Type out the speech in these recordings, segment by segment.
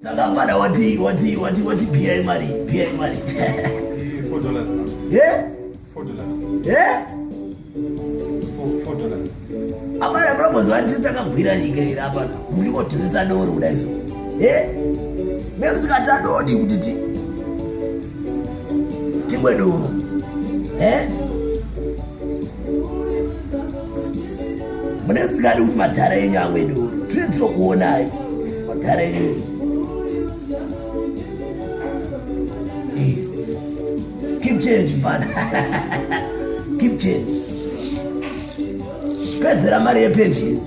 Saka pada wati PI money. $4. Yeah? $4. Yeah? $4. Apana bravo zwati takagwira nyika iri apana. Muri kotirisa doro kudai so. Memusikata dodi kuti timwe doro. Mune musikadi kuti madhara enyu amwe doro. Tiri kuonai madhara enyu. Keep change, man. Keep change. Pedzera mari yepension.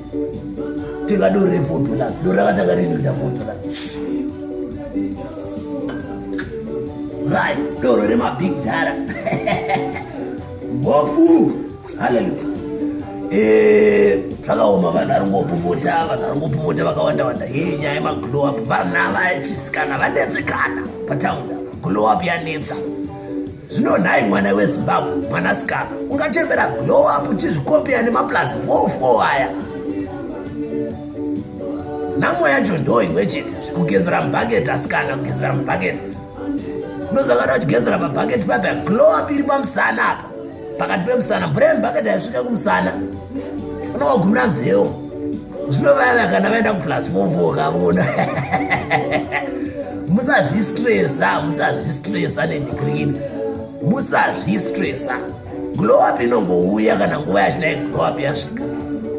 Tenga doro $4. Doro rakatanga rini kuita $4. Right. Doro rema big dara. Bofu. Hallelujah. Zvakaoma vanhu varongopopota vakawanda nyaya yemaglow up vana vachisikana vanetsekana pataunda glow up yanetsa zvino nhai mwana weZimbabwe mwanasikana ungatembera glow up uchizvikombera nemaplus 44 aya nhamo yacho ndo imwe chete kugezera mubhaketi asikana kugezera mubhaketi nozakada uchigezera pabhaketi papa glow up iri pamusana apa pakati pemusana mvura yemubhaketi haisvika kumusana unogumira nzeo zvinovava kana vaenda kuplus 44 kavona musazvistresa nedigrini musazvistresa glow up inongouya kana nguva yachinai glow up yasvika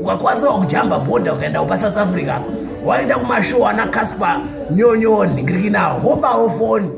ukakwanisawo kujamba bhodha ukaenda kupasouth africa waenda kumashow ana Casper nyonyo ndigirikina hobawo foni